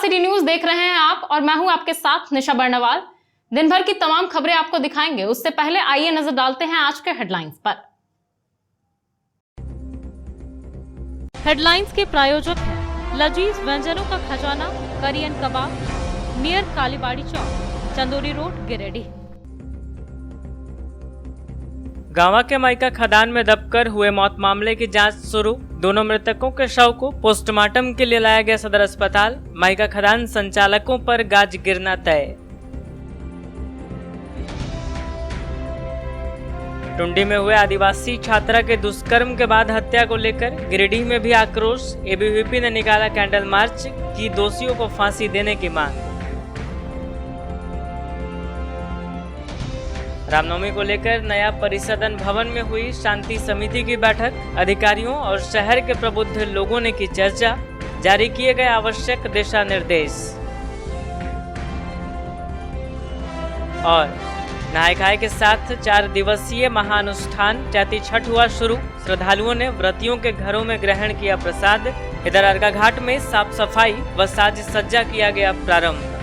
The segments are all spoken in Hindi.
सिटी न्यूज देख रहे हैं आप और मैं हूं आपके साथ निशा बर्नवाल। दिन भर की तमाम खबरें आपको दिखाएंगे, उससे पहले आइए नजर डालते हैं आज के हेडलाइंस पर। हेडलाइंस के प्रायोजक हैं लजीज व्यंजनों का खजाना करियन कबाब, नियर कालीबाड़ी चौक, चंदोरी रोड, गिरिडीह। गांवा के माइका खदान में दबकर हुए मौत मामले की जांच शुरू। दोनों मृतकों के शव को पोस्टमार्टम के लिए लाया गया सदर अस्पताल। माइका खदान संचालकों पर गाज गिरना तय। टुंडी में हुए आदिवासी छात्रा के दुष्कर्म के बाद हत्या को लेकर गिरिडीह में भी आक्रोश। एबीवीपी ने निकाला कैंडल मार्च, की दोषियों को फांसी देने की मांग। रामनवमी को लेकर नया परिसदन भवन में हुई शांति समिति की बैठक। अधिकारियों और शहर के प्रबुद्ध लोगों ने की चर्चा। जारी किए गए आवश्यक दिशा निर्देश। और नहाय खाए के साथ 4 दिवसीय महाअनुष्ठान चैती छठ हुआ शुरू। श्रद्धालुओं ने व्रतियों के घरों में ग्रहण किया प्रसाद। इधर अर्घा घाट में साफ सफाई व साज सज्जा किया गया प्रारंभ।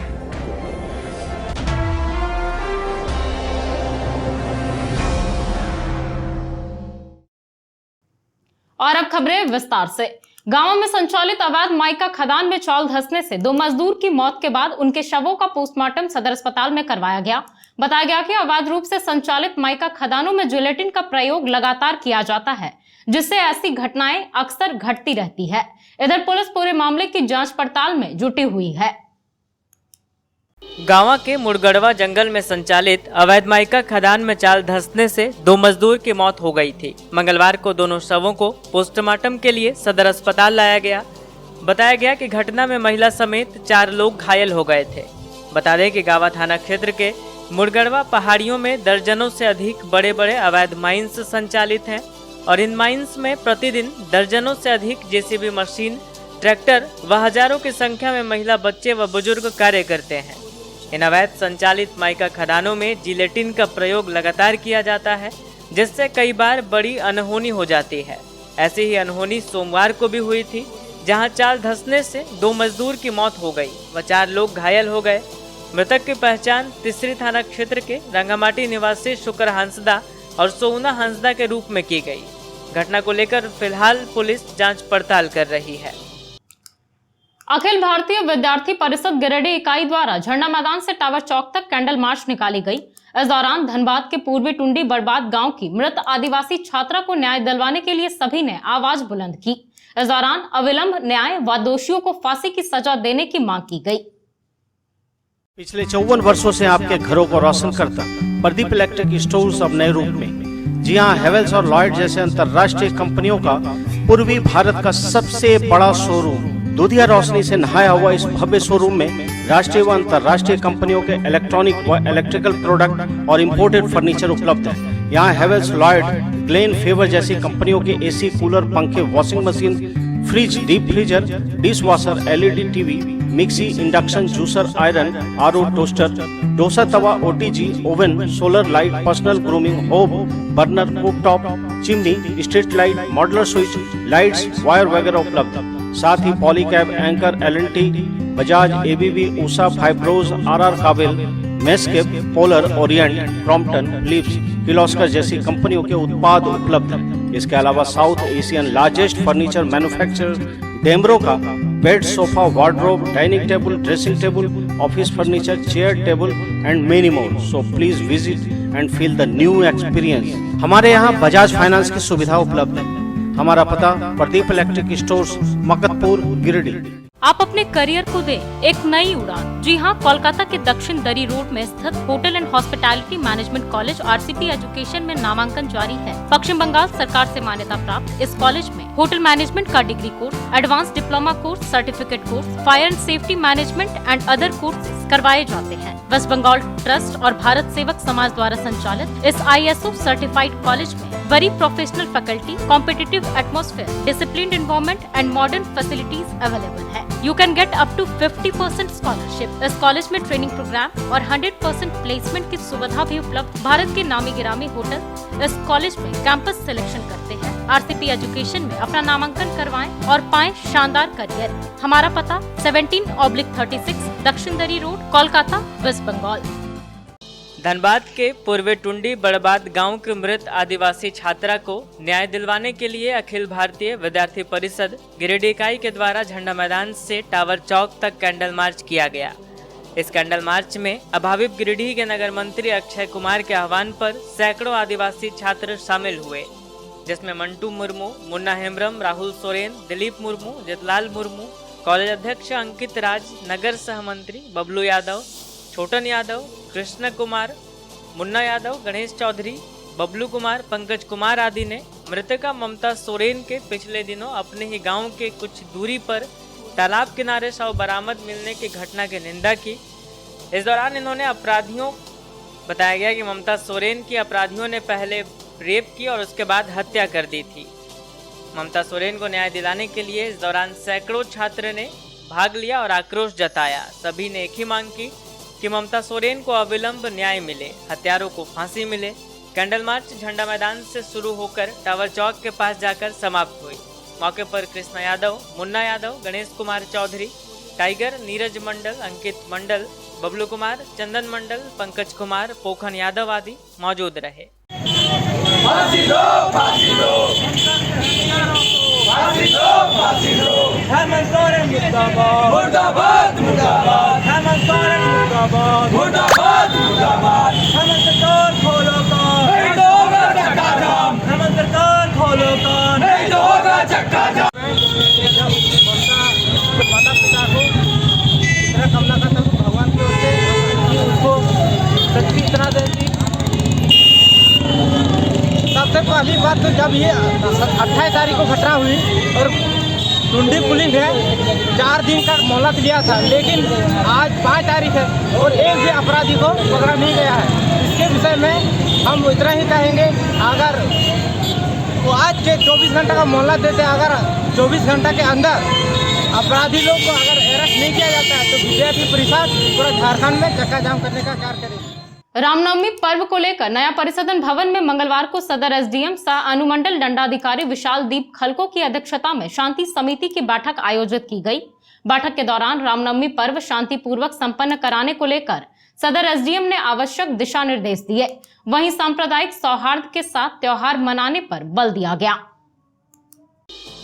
और अब खबरें विस्तार से। गांव में संचालित अवैध माइका खदान में चावल धंसने से 2 मजदूर की मौत के बाद उनके शवों का पोस्टमार्टम सदर अस्पताल में करवाया गया। बताया गया कि अवैध रूप से संचालित माइका खदानों में जिलेटिन का प्रयोग लगातार किया जाता है, जिससे ऐसी घटनाएं अक्सर घटती रहती है। इधर पुलिस पूरे मामले की जांच पड़ताल में जुटी हुई है। गांवा के मुड़गड़वा जंगल में संचालित अवैध माइका खदान में चाल धंसने से 2 मजदूर की मौत हो गई थी। मंगलवार को दोनों शवों को पोस्टमार्टम के लिए सदर अस्पताल लाया गया। बताया गया कि घटना में महिला समेत 4 लोग घायल हो गए थे। बता दें कि गांवा थाना क्षेत्र के मुड़गड़वा पहाड़ियों में दर्जनों से अधिक बड़े बड़े अवैध माइंस संचालित हैं और इन माइंस में प्रतिदिन दर्जनों से अधिक जेसीबी मशीन, ट्रैक्टर व हजारों की संख्या में महिला, बच्चे व बुजुर्ग कार्य करते हैं। इन अवैध संचालित माइका खदानों में जिलेटिन का प्रयोग लगातार किया जाता है, जिससे कई बार बड़ी अनहोनी हो जाती है। ऐसी ही अनहोनी सोमवार को भी हुई थी, जहां चाल धंसने से 2 मजदूर की मौत हो गई व 4 लोग घायल हो गए। मृतक की पहचान तीसरी थाना क्षेत्र के रंगामाटी निवासी शुक्र हंसदा और सोना हंसदा के रूप में की गई। घटना को लेकर फिलहाल पुलिस जाँच पड़ताल कर रही है। अखिल भारतीय विद्यार्थी परिषद गिरिडीह इकाई द्वारा झंडा मैदान से टावर चौक तक कैंडल मार्च निकाली गई। इस दौरान धनबाद के पूर्वी टुंडी बड़बाद गांव की मृत आदिवासी छात्रा को न्याय दिलवाने के लिए सभी ने आवाज बुलंद की। इस दौरान अविलंब न्याय व दोषियों को फांसी की सजा देने की मांग की गई। पिछले 54 वर्षों से आपके घरों को रोशन करता प्रदीप इलेक्ट्रिक स्टोर्स अब नए रूप में। जी हाँ, हेवेल्स और लॉयड जैसे अंतरराष्ट्रीय कंपनियों का पूर्वी भारत का सबसे बड़ा शोरूम दूधिया रोशनी से नहाया हुआ इस भव्य शोरूम में राष्ट्रीय व अंतरराष्ट्रीय कंपनियों के इलेक्ट्रॉनिक व इलेक्ट्रिकल प्रोडक्ट और इंपोर्टेड फर्नीचर उपलब्ध है। यहाँ हेवेल्स, लॉयड, ग्लेन, फेवर जैसी कंपनियों के एसी, कूलर, पंखे, washing machine, fridge, deep freezer, dish washer, LED TV, mixie, induction, juicer, iron, RO, toaster, dosa तवा, OTG, oven, solar light, personal grooming, hob, burner, cooktop, chimney, street light, modular switch, lights, wire वगैरह उपलब्ध। साथ ही Polycab, Anchor, LNT, Bajaj, ABB, Usha, Fybros, RR Kabel, मेस्केप, पोलर, ओरिएंट, क्रॉम्पटन, लिप्स, किर्लोस्कर जैसी कंपनियों के उत्पाद उपलब्ध हैं। इसके अलावा South Asian largest furniture manufacturer Damro का bed, sofa, wardrobe, dining table, dressing table, office furniture, chair table and many more. So please visit and feel the new experience. हमारे यहाँ बजाज फाइनेंस की सुविधा उपलब्ध है। हमारा पता प्रदीप इलेक्ट्रिक स्टोर्स, मकतपुर, गिरिडीह। आप अपने करियर को दें एक नई उड़ान। जी हाँ, कोलकाता के दक्षिण दरी रोड में स्थित hotel and hospitality management college RCP education में नामांकन जारी है। पश्चिम बंगाल सरकार से मान्यता प्राप्त इस कॉलेज में होटल मैनेजमेंट का degree course, advance diploma course, certificate course, fire and safety management and other course करवाए जाते हैं। वेस्ट बंगाल ट्रस्ट और भारत सेवक समाज द्वारा संचालित इस ISO सर्टिफाइड कॉलेज में very professional faculty, competitive atmosphere, disciplined environment and modern facilities available है। You can get up to 50% scholarship. इस कॉलेज में ट्रेनिंग प्रोग्राम और 100% प्लेसमेंट की सुविधा भी उपलब्ध। भारत के नामी गिरामी होटल इस कॉलेज में कैंपस सिलेक्शन करते हैं। आरसीपी एजुकेशन में अपना नामांकन करवाएं और पाएं शानदार करियर। हमारा पता 17/36 दक्षिण दरी रोड, कोलकाता, वेस्ट बंगाल। धनबाद के पूर्वी टुंडी बड़बाद गांव के मृत आदिवासी छात्रा को न्याय दिलवाने के लिए अखिल भारतीय विद्यार्थी परिषद गिरिडीह इकाई के द्वारा झंडा मैदान से टावर चौक तक कैंडल मार्च किया गया। इस कैंडल मार्च में अभावित गिरिडीह के नगर मंत्री अक्षय कुमार के आह्वान पर सैकड़ों आदिवासी छात्र शामिल हुए, जिसमें मंटू मुर्मू, मुन्ना हेम्ब्रम, राहुल सोरेन, दिलीप मुर्मू, जितलाल मुर्मू, कॉलेज अध्यक्ष अंकित राज, नगर सहमंत्री बबलू यादव, छोटन यादव, कृष्ण कुमार, मुन्ना यादव, गणेश चौधरी, बबलू कुमार, पंकज कुमार आदि ने मृतका ममता सोरेन के पिछले दिनों अपने ही गांव के कुछ दूरी पर तालाब किनारे शव बरामद मिलने की घटना की निंदा की। इस दौरान इन्होंने अपराधियों बताया गया कि ममता सोरेन की अपराधियों ने पहले रेप की और उसके बाद हत्या कर दी थी। ममता सोरेन को न्याय दिलाने के लिए इस दौरान सैकड़ों छात्र ने भाग लिया और आक्रोश जताया। सभी ने एक ही मांग की कि ममता सोरेन को अविलंब न्याय मिले, हत्यारों को फांसी मिले। कैंडल मार्च झंडा मैदान से शुरू होकर टावर चौक के पास जाकर समाप्त हुई। मौके पर कृष्ण यादव, मुन्ना यादव, गणेश कुमार चौधरी, टाइगर, नीरज मंडल, अंकित मंडल, बबलू कुमार, चंदन मंडल, पंकज कुमार, पोखन यादव आदि मौजूद रहे। फांसी दो, फांसी दो, फांसी दो, फांसी दो। हेमंत सोरेन मुर्दाबाद, मुर्दाबाद, मुर्दाबाद। हेमंत सोरेन मुर्दाबाद, मुर्दाबाद, मुर्दाबाद। हेमंत सरकार खोलो कान, नहीं तो होगा चक्का जाम। हेमंत सरकार खोलो कान, नहीं तो होगा चक्का जाम। माता पिता को इतना कामना करता हूँ भगवान की ओर से कि उनको शक्ति इतना देगी। सबसे पहली बात तो जब ये 28 तारीख को घटना हुई और टुंडी पुलिस ने 4 दिन का मोहलत लिया था, लेकिन आज 5 तारीख है और एक भी अपराधी को पकड़ा नहीं गया है। इसके विषय में हम इतना ही कहेंगे, अगर वो आज के 24 घंटा का मोहलत देते, अगर 24 घंटा के अंदर अपराधी लोग को अगर अरेस्ट नहीं किया जाता है तो विद्यार्थी परिषद पूरा झारखंड में चक्का जाम करने का कार्य करेगी। रामनवमी पर्व को लेकर नया परिसदन भवन में मंगलवार को सदर एसडीएम सह अनुमंडल दंडाधिकारी विशाल दीप खलको की अध्यक्षता में शांति समिति की बैठक आयोजित की गई। बैठक के दौरान रामनवमी पर्व शांतिपूर्वक संपन्न कराने को लेकर सदर एसडीएम ने आवश्यक दिशा निर्देश दिए। वहीं सांप्रदायिक सौहार्द के साथ त्योहार मनाने पर बल दिया गया।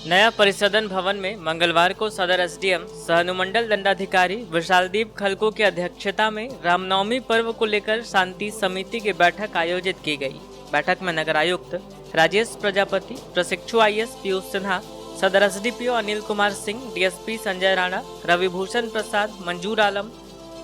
नया परिसदन भवन में मंगलवार को सदर एसडीएम सह अनुमंडल दंडाधिकारी विशालदीप खलको की अध्यक्षता में रामनवमी पर्व को लेकर शांति समिति की बैठक आयोजित की गई। बैठक में नगर आयुक्त राजेश प्रजापति, प्रशिक्षु आईएएस पीयूष सिन्हा, सदर एसडीपीओ अनिल कुमार सिंह, डीएसपी संजय राणा, रविभूषण प्रसाद, मंजूर आलम,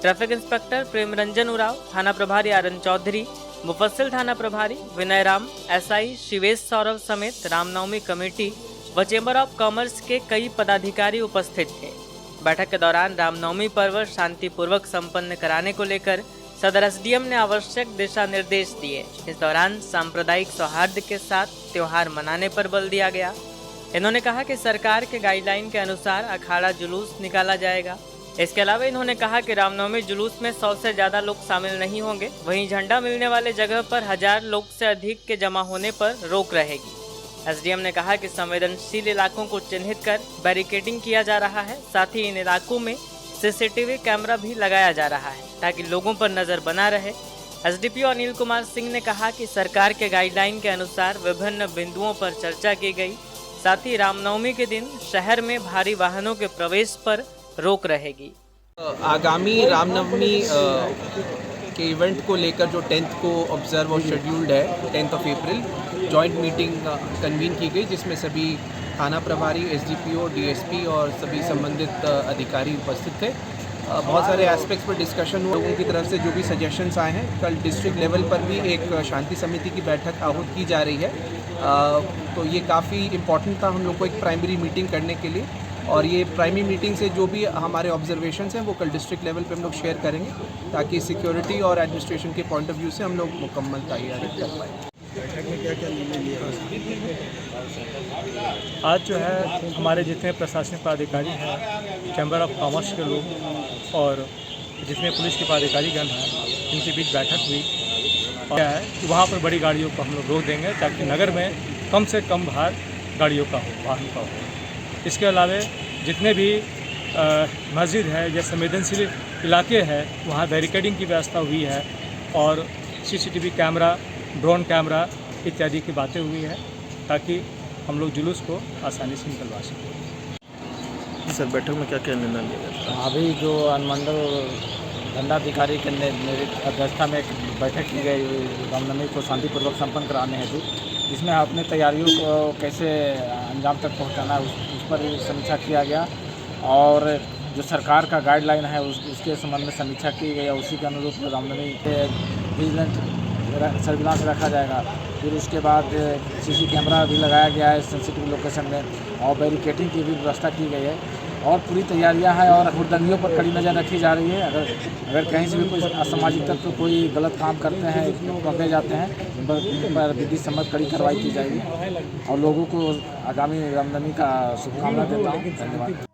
ट्रैफिक इंस्पेक्टर प्रेम रंजन उराव, थाना प्रभारी आरन चौधरी, मुफस्सिल थाना प्रभारी विनय राम, एसआई शिवेश सौरभ समेत रामनवमी कमेटी व चेंबर ऑफ कॉमर्स के कई पदाधिकारी उपस्थित थे। बैठक के दौरान रामनवमी पर्व शांतिपूर्वक संपन्न कराने को लेकर सदर एसडीएम ने आवश्यक दिशा निर्देश दिए। इस दौरान सांप्रदायिक सौहार्द के साथ त्योहार मनाने पर बल दिया गया। इन्होंने कहा कि सरकार के गाइडलाइन के अनुसार अखाड़ा जुलूस निकाला जाएगा। इसके अलावा इन्होंने कहा कि रामनवमी जुलूस में 100 से ज्यादा लोग शामिल नहीं होंगे। वहीं झंडा मिलने वाले जगह पर 1000 लोग से अधिक के जमा होने पर रोक रहेगी। एसडीएम ने कहा कि संवेदनशील इलाकों को चिन्हित कर बैरिकेडिंग किया जा रहा है। साथ ही इन इलाकों में सीसीटीवी कैमरा भी लगाया जा रहा है ताकि लोगों पर नजर बना रहे। एसडीपीओ अनिल कुमार सिंह ने कहा कि सरकार के गाइडलाइन के अनुसार विभिन्न बिंदुओं पर चर्चा की गई। साथ ही रामनवमी के दिन शहर में भारी वाहनों के प्रवेश पर रोक रहेगी। आगामी रामनवमी के इवेंट को लेकर जो 10th को ऑब्जर्व और शेड्यूल्ड है, 10th of April joint meeting convene की गई, जिसमें सभी थाना प्रभारी, एसडीपीओ, डीएसपी और सभी संबंधित अधिकारी उपस्थित थे। बहुत सारे एस्पेक्ट्स पर डिस्कशन हुआ। लोगों की तरफ से जो भी सजेशंस आए हैं, कल डिस्ट्रिक्ट लेवल पर भी एक शांति समिति की बैठक आहूत की जा रही है। तो ये काफ़ी इम्पॉर्टेंट था हम लोग को एक प्राइमरी मीटिंग करने के लिए, और ये प्राइमरी मीटिंग से जो भी हमारे ऑब्जर्वेशंस हैं वो कल डिस्ट्रिक्ट लेवल पे हम लोग शेयर करेंगे, ताकि सिक्योरिटी और एडमिनिस्ट्रेशन के पॉइंट ऑफ व्यू से हम लोग मुकम्मल तैयारी कर पाएँ। बैठक में क्या क्या निर्णय लिया? आज जो है हमारे जितने प्रशासनिक पदाधिकारी हैं, चैम्बर ऑफ कॉमर्स के लोग और जिसमें पुलिस के पदाधिकारीगण हैं, इनके बीच बैठक हुई और क्या है कि वहाँ पर बड़ी गाड़ियों को हम लोग रोक देंगे ताकि नगर में कम से कम भार गाड़ियों का हो, वाहन का हो। इसके अलावा जितने भी मस्जिद है या संवेदनशील इलाके हैं वहाँ बैरिकेडिंग की व्यवस्था हुई है और CCTV कैमरा, ड्रोन कैमरा इत्यादि की बातें हुई है ताकि हम लोग जुलूस को आसानी से निकलवा सकें। सर बैठक में क्या क्या निर्णय लिया गया? अभी जो अनुमंडल दंडाधिकारी के अध्यक्षता में एक बैठक की गई रामनवमी को शांतिपूर्वक संपन्न कराने हेतु, जिसमें अपने तैयारियों को कैसे अंजाम तक पहुंचाना है उस पर समीक्षा किया गया और जो सरकार का गाइडलाइन है उसके संबंध में समीक्षा की गई और उसी के अनुरूप रामनवमी विजिलेंट सर्विलांस रखा जाएगा। फिर उसके बाद CC कैमरा भी लगाया गया है सेंसिटिव लोकेशन में और बैरिकेडिंग की भी व्यवस्था की गई है और पूरी तैयारियां हैं और हुड़दंगियों पर कड़ी नज़र रखी जा रही है। अगर कहीं से भी कोई असामाजिक तत्व कोई गलत काम करते हैं, पकड़े जाते हैं, उन पर विधि सम्मत कड़ी कार्रवाई की जाएगी और लोगों को आगामी रामनवमी का शुभकामना देता हूँ। धन्यवाद।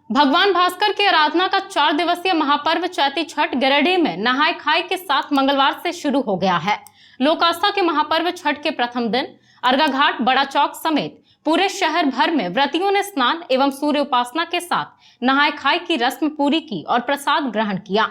भगवान भास्कर की आराधना का 4 दिवसीय महापर्व चैती छठ गिरिडीह में नहाय खाई के साथ मंगलवार से शुरू हो गया है। लोक आस्था के महापर्व छठ के प्रथम दिन अर्घा घाट, बड़ा चौक समेत पूरे शहर भर में व्रतियों ने स्नान एवं सूर्य उपासना के साथ नहाय खाई की रस्म पूरी की और प्रसाद ग्रहण किया।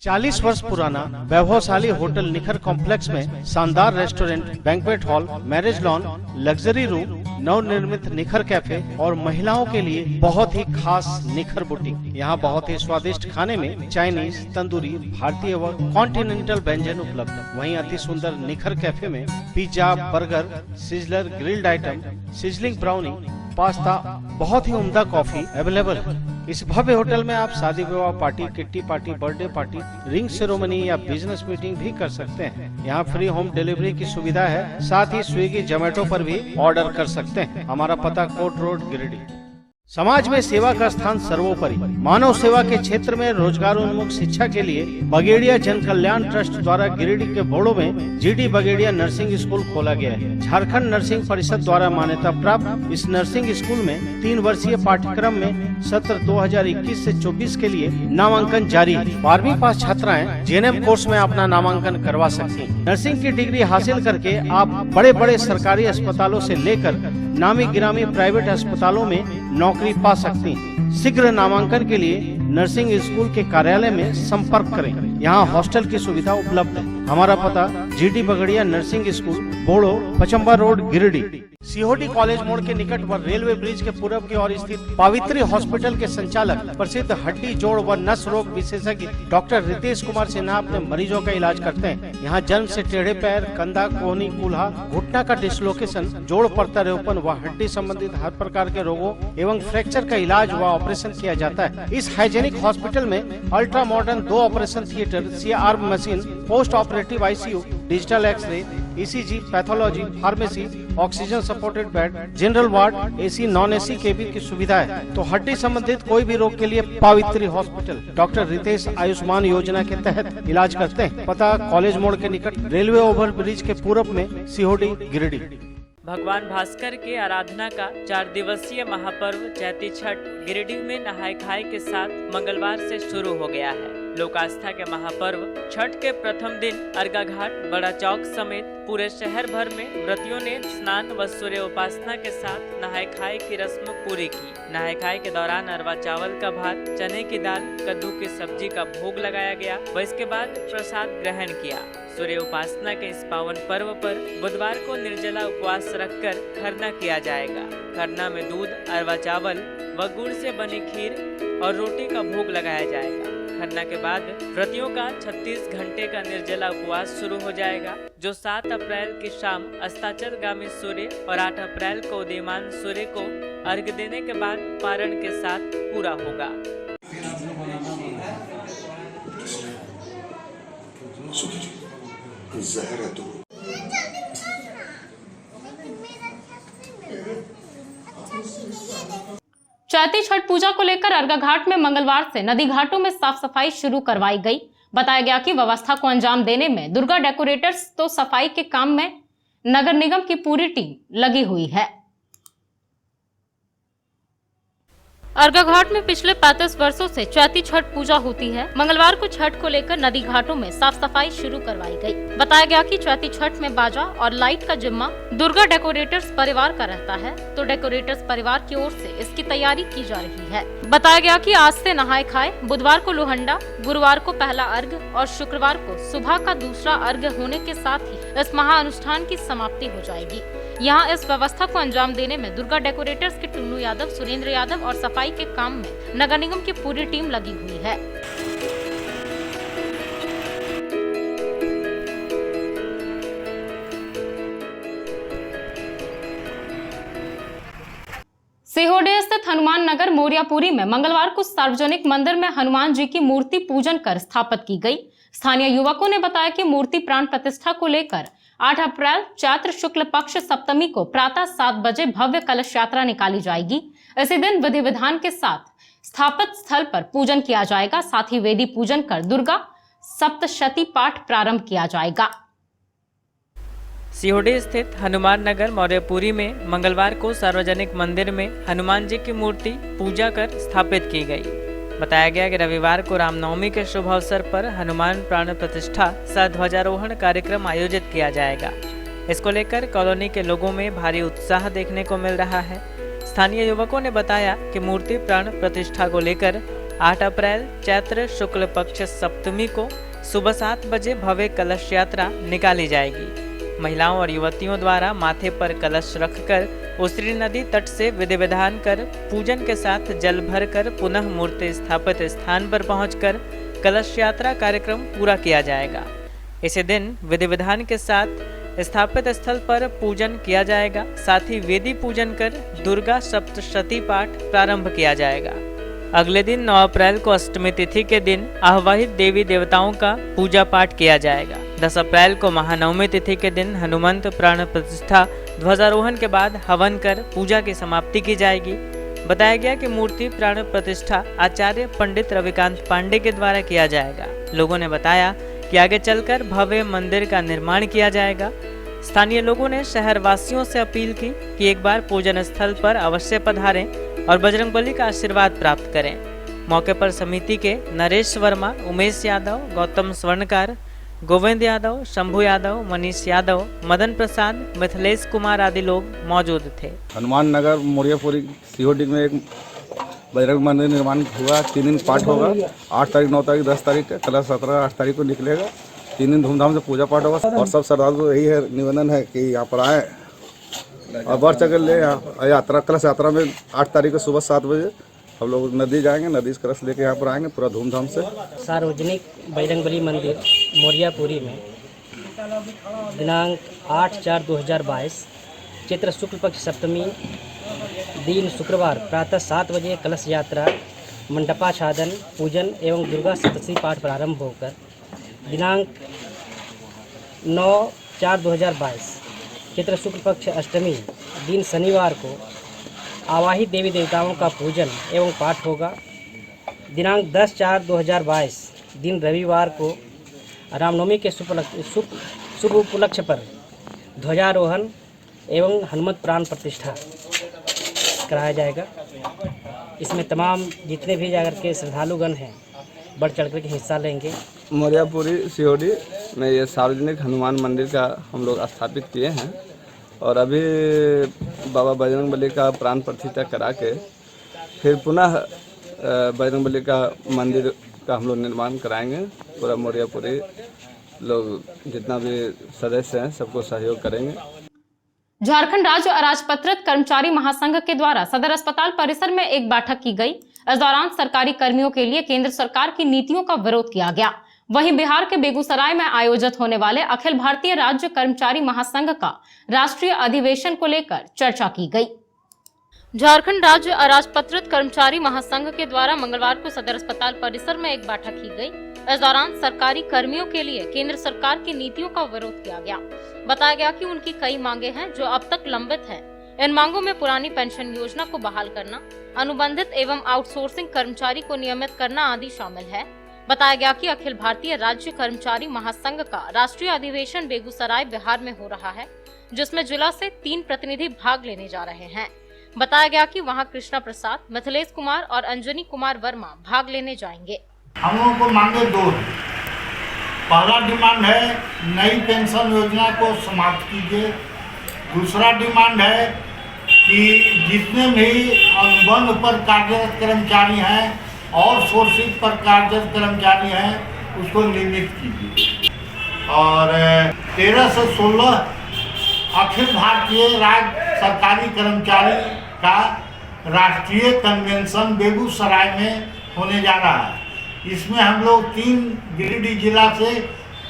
40 वर्ष पुराना वैभवशाली होटल निखर कॉम्प्लेक्स में शानदार restaurant, banquet hall, marriage lawn, luxury room, नवनिर्मित निखर कैफे और महिलाओं के लिए बहुत ही खास निखर बुटीक। यहाँ बहुत ही स्वादिष्ट खाने में चाइनीज, तंदूरी, भारतीय व कॉन्टिनेंटल व्यंजन उपलब्ध। वहीं अति सुंदर निखर कैफे में pizza, burger, sizzler, grilled item, sizzling brownie, pasta, बहुत ही उम्दा कॉफी अवेलेबल है। इस भव्य होटल में आप शादी विवाह party, kitty party, birthday party, ring ceremony या बिजनेस मीटिंग भी कर सकते हैं। यहाँ फ्री होम डिलीवरी की सुविधा है, साथ ही स्विगी, जोमेटो पर भी ऑर्डर कर सकते हैं। हमारा पता कोट रोड, गिरिडीह। समाज में सेवा का स्थान सर्वोपरि। मानव सेवा के क्षेत्र में रोजगार उन्मुख शिक्षा के लिए बगेड़िया जन कल्याण ट्रस्ट द्वारा गिरिडीह के बोड़ो में GD बगेड़िया नर्सिंग स्कूल खोला गया है। झारखंड नर्सिंग परिषद द्वारा मान्यता प्राप्त इस नर्सिंग स्कूल में 3 वर्षीय पाठ्यक्रम में सत्र 2021 से 24 के लिए नामांकन जारी है। 12वीं पास छात्राएं JNM कोर्स में अपना नामांकन करवा सकती हैं। नर्सिंग की डिग्री हासिल करके आप बड़े बड़े सरकारी अस्पतालों से लेकर नामी गिरामी प्राइवेट अस्पतालों में नौकरी पा सकती हैं। शीघ्र नामांकन के लिए नर्सिंग स्कूल के कार्यालय में संपर्क करें। यहाँ हॉस्टल की सुविधा उपलब्ध है। हमारा पता GD Bagaria Nursing School, Bodo, Pachamba road, Giridih. COD college मोड़ के निकट व रेलवे ब्रिज के पूरब की ओर स्थित पावित्री हॉस्पिटल के संचालक प्रसिद्ध हड्डी, जोड़ व नस रोग विशेषज्ञ डॉक्टर रितेश कुमार सिन्हा अपने मरीजों का इलाज करते हैं। यहाँ जन्म से टेढ़े पैर, कंधा, कोहनी, कूल्हा, घुटना का डिसलोकेशन, जोड़ प्रत्यारोपण व हड्डी संबंधित हर प्रकार के रोगों एवं फ्रैक्चर का इलाज व ऑपरेशन किया जाता है। इस हाइजेनिक हॉस्पिटल में ultra modern 2 operation theatre, CR machine, post operative ICU, digital x ray, ECG, pathology, pharmacy, oxygen supported bed, general ward, AC, non AC cabin की सुविधा है। तो हड्डी संबंधित कोई भी रोग के लिए पावित्री हॉस्पिटल डॉक्टर रितेश आयुष्मान योजना के तहत इलाज करते हैं। पता कॉलेज मोड़ के निकट रेलवे ओवर ब्रिज के पूरब में, COD, गिरिडीह। भगवान भास्कर की आराधना का 4 दिवसीय महापर्व चैती छठ गिरिडीह में नहाय खाई के साथ मंगलवार से शुरू हो गया है। लोक आस्था के महापर्व छठ के प्रथम दिन अर्घा घाट, बड़ा चौक समेत पूरे शहर भर में व्रतियों ने स्नान व सूर्य उपासना के साथ नहाय खाई की रस्म पूरी की। नहाय खाई के दौरान अरवा चावल का भात, चने की दाल, कद्दू की सब्जी का भोग लगाया गया व इसके बाद प्रसाद ग्रहण किया। सूर्य उपासना के इस पावन पर्व पर बुधवार को निर्जला उपवास रखकर खरना किया जाएगा। खरना में दूध, अरवा चावल व गुड़ से बनी खीर और रोटी का भोग लगाया जाएगा। खरना के बाद व्रतियों का 36 घंटे का निर्जला उपवास शुरू हो जाएगा, जो 7 अप्रैल की शाम अस्ताचलगामी सूर्य और 8 अप्रैल को उदीयमान सूर्य को अर्घ देने के बाद पारण के साथ पूरा होगा। चैती छठ पूजा को लेकर अर्घा घाट में मंगलवार से नदी घाटों में साफ सफाई शुरू करवाई गई। बताया गया कि व्यवस्था को अंजाम देने में दुर्गा डेकोरेटर्स तो सफाई के काम में नगर निगम की पूरी टीम लगी हुई है। अर्घा घाट में पिछले 35 वर्षों से चैती छठ पूजा होती है। मंगलवार को छठ को लेकर नदी घाटों में साफ सफाई शुरू करवाई गई। बताया गया कि चैती छठ में बाजा और लाइट का जिम्मा दुर्गा डेकोरेटर्स परिवार का रहता है, तो डेकोरेटर्स परिवार की ओर से इसकी तैयारी की जा रही है। बताया गया कि आज से नहाए खाए, बुधवार को लोहंडा, गुरुवार को पहला अर्घ और शुक्रवार को सुबह का दूसरा अर्घ होने के साथ ही इस महाअनुष्ठान की समाप्ति हो जाएगी। यहाँ इस व्यवस्था को अंजाम देने में दुर्गा डेकोरेटर्स के टुन्नू यादव, सुरेंद्र यादव और सफाई के काम में नगर निगम की पूरी टीम लगी हुई है। सिहोडे स्थित हनुमान नगर मोरियापुरी में मंगलवार को सार्वजनिक मंदिर में हनुमान जी की मूर्ति पूजन कर स्थापित की गई। स्थानीय युवकों ने बताया कि मूर्ति प्राण प्रतिष्ठा को लेकर 8 अप्रैल चैत्र शुक्ल पक्ष सप्तमी को प्रातः 7 बजे भव्य कलश यात्रा निकाली जाएगी। इसी दिन विधि विधान के साथ स्थापित स्थल पर पूजन किया जाएगा। साथ ही वेदी पूजन कर दुर्गा सप्तशती पाठ प्रारंभ किया जाएगा। सिहोडी स्थित हनुमान नगर मौर्यपुरी में मंगलवार को सार्वजनिक मंदिर में हनुमान जी की मूर्ति पूजा कर स्थापित की गई। बताया गया कि रविवार को रामनवमी के शुभ अवसर पर हनुमान प्राण प्रतिष्ठा सह ध्वजारोहण कार्यक्रम आयोजित किया जाएगा। इसको लेकर कॉलोनी के लोगों में भारी उत्साह देखने को मिल रहा है। स्थानीय युवकों ने बताया कि मूर्ति प्राण प्रतिष्ठा को लेकर 8 अप्रैल चैत्र शुक्ल पक्ष सप्तमी को सुबह 7 बजे भव्य कलश यात्रा निकाली जाएगी। महिलाओं और युवतियों द्वारा माथे पर कलश रखकर उसरी नदी तट से विधि विधान कर पूजन के साथ जल भर कर पुनः मूर्ति स्थापित स्थान पर पहुंचकर कलश यात्रा कार्यक्रम पूरा किया जाएगा। इसी दिन विधि विधान के साथ स्थापित स्थल पर पूजन किया जाएगा। साथ ही वेदी पूजन कर दुर्गा सप्तशती पाठ प्रारंभ किया जाएगा। अगले दिन 9 अप्रैल को अष्टमी तिथि के दिन आवाहित देवी देवताओं का पूजा पाठ किया जाएगा। 10 अप्रैल को महानवमी तिथि के दिन हनुमंत प्राण प्रतिष्ठा ध्वजारोहण के बाद हवन कर पूजा की समाप्ति की जाएगी। बताया गया कि मूर्ति प्राण प्रतिष्ठा आचार्य पंडित रविकांत पांडे के द्वारा किया जाएगा। लोगों ने बताया कि आगे चलकर भव्य मंदिर का निर्माण किया जाएगा। स्थानीय लोगों ने शहर वासियों से अपील की कि एक बार पूजन स्थल पर अवश्य पधारें और बजरंगबली का आशीर्वाद प्राप्त करें। मौके पर समिति के नरेश वर्मा, उमेश यादव, गौतम स्वर्णकार, गोविंद यादव, शंभू यादव, मनीष यादव, मदन प्रसाद, मिथिलेश कुमार आदि लोग मौजूद थे। हनुमान नगर मोरियापुरी सीओडी में एक बजरंग मंदिर निर्माण हुआ। 3 दिन पाठ होगा। 8 तारीख, 9 तारीख, 10 तारीख का कलश 17, 8 तारीख को निकलेगा। 3 दिन धूमधाम से पूजा पाठ होगा और सब श्रद्धालु को यही है निवेदन है कि यहाँ पर आए और बढ़ चढ़ ले यात्रा कलश यात्रा में 8 तारीख को सुबह 7 बजे हम लोग नदी जाएंगे। नदी से कलश लेके यहाँ पर आएंगे पूरा धूमधाम से। सार्वजनिक बजरंगबली मंदिर मोरियापुरी में दिनांक 8/4/2022 चैत्र शुक्ल पक्ष सप्तमी दिन शुक्रवार प्रातः 7 बजे कलश यात्रा, मंडपाच्छादन, पूजन एवं दुर्गा सप्तशती पाठ प्रारंभ होकर दिनांक 9/4/2022 चैत्र शुक्ल पक्ष अष्टमी दिन शनिवार को आवाहित देवी देवताओं का पूजन एवं पाठ होगा। दिनांक 10/4/2022 दिन रविवार को रामनवमी के शुभ उपलक्ष्य पर ध्वजारोहण एवं हनुमत प्राण प्रतिष्ठा कराया जाएगा। इसमें तमाम जितने भी जाकर के श्रद्धालुगण हैं बढ़ चढ़ कर के हिस्सा लेंगे। मोरियापुरी सीओडी में ये सार्वजनिक हनुमान मंदिर का हम लोग स्थापित किए हैं और अभी बाबा बजरंगबली का प्राण प्रतिष्ठा करा के फिर पुनः बजरंगबली का मंदिर का हम लोग निर्माण कराएंगे। पूरा मोरियापुरी लोग जितना भी सदस्य हैं सबको सहयोग करेंगे। झारखंड राज्य अराजपत्रित कर्मचारी महासंघ के द्वारा सदर अस्पताल परिसर में एक बैठक की गई। इस दौरान सरकारी कर्मियों के लिए केंद्र सरकार की नीतियों का विरोध किया गया। वहीं बिहार के बेगूसराय में आयोजित होने वाले अखिल भारतीय राज्य कर्मचारी महासंघ का राष्ट्रीय अधिवेशन को लेकर चर्चा की गई। झारखंड राज्य अराजपत्रित कर्मचारी महासंघ के द्वारा मंगलवार को सदर अस्पताल परिसर में एक बैठक की गई। इस दौरान सरकारी कर्मियों के लिए केंद्र सरकार की नीतियों का विरोध किया गया। बताया गया कि उनकी कई मांगे हैं जो अब तक लंबित है। इन मांगों में पुरानी पेंशन योजना को बहाल करना, अनुबंधित एवं आउटसोर्सिंग कर्मचारी को नियमित करना आदि शामिल है। बताया गया कि अखिल भारतीय राज्य कर्मचारी महासंघ का राष्ट्रीय अधिवेशन बेगूसराय बिहार में हो रहा है, जिसमें जिला से 3 प्रतिनिधि भाग लेने जा रहे हैं। बताया गया कि वहां कृष्णा प्रसाद, मिथिलेश कुमार और अंजनी कुमार वर्मा भाग लेने जाएंगे। हम लोगों को मांगे दो है। पहला डिमांड है नई पेंशन योजना को समाप्त कीजिए। दूसरा डिमांड है कि जितने भी अनुबंध पर कार्यरत कर्मचारी हैं और सोर्सिंग पर कार्यरत कर्मचारी हैं उसको नियमित कीजिए। और 13 से 16 अखिल भारतीय राज्य सरकारी कर्मचारी का राष्ट्रीय कन्वेंशन बेगूसराय में होने जा रहा है। इसमें हम लोग 3 गिरिडीह जिला से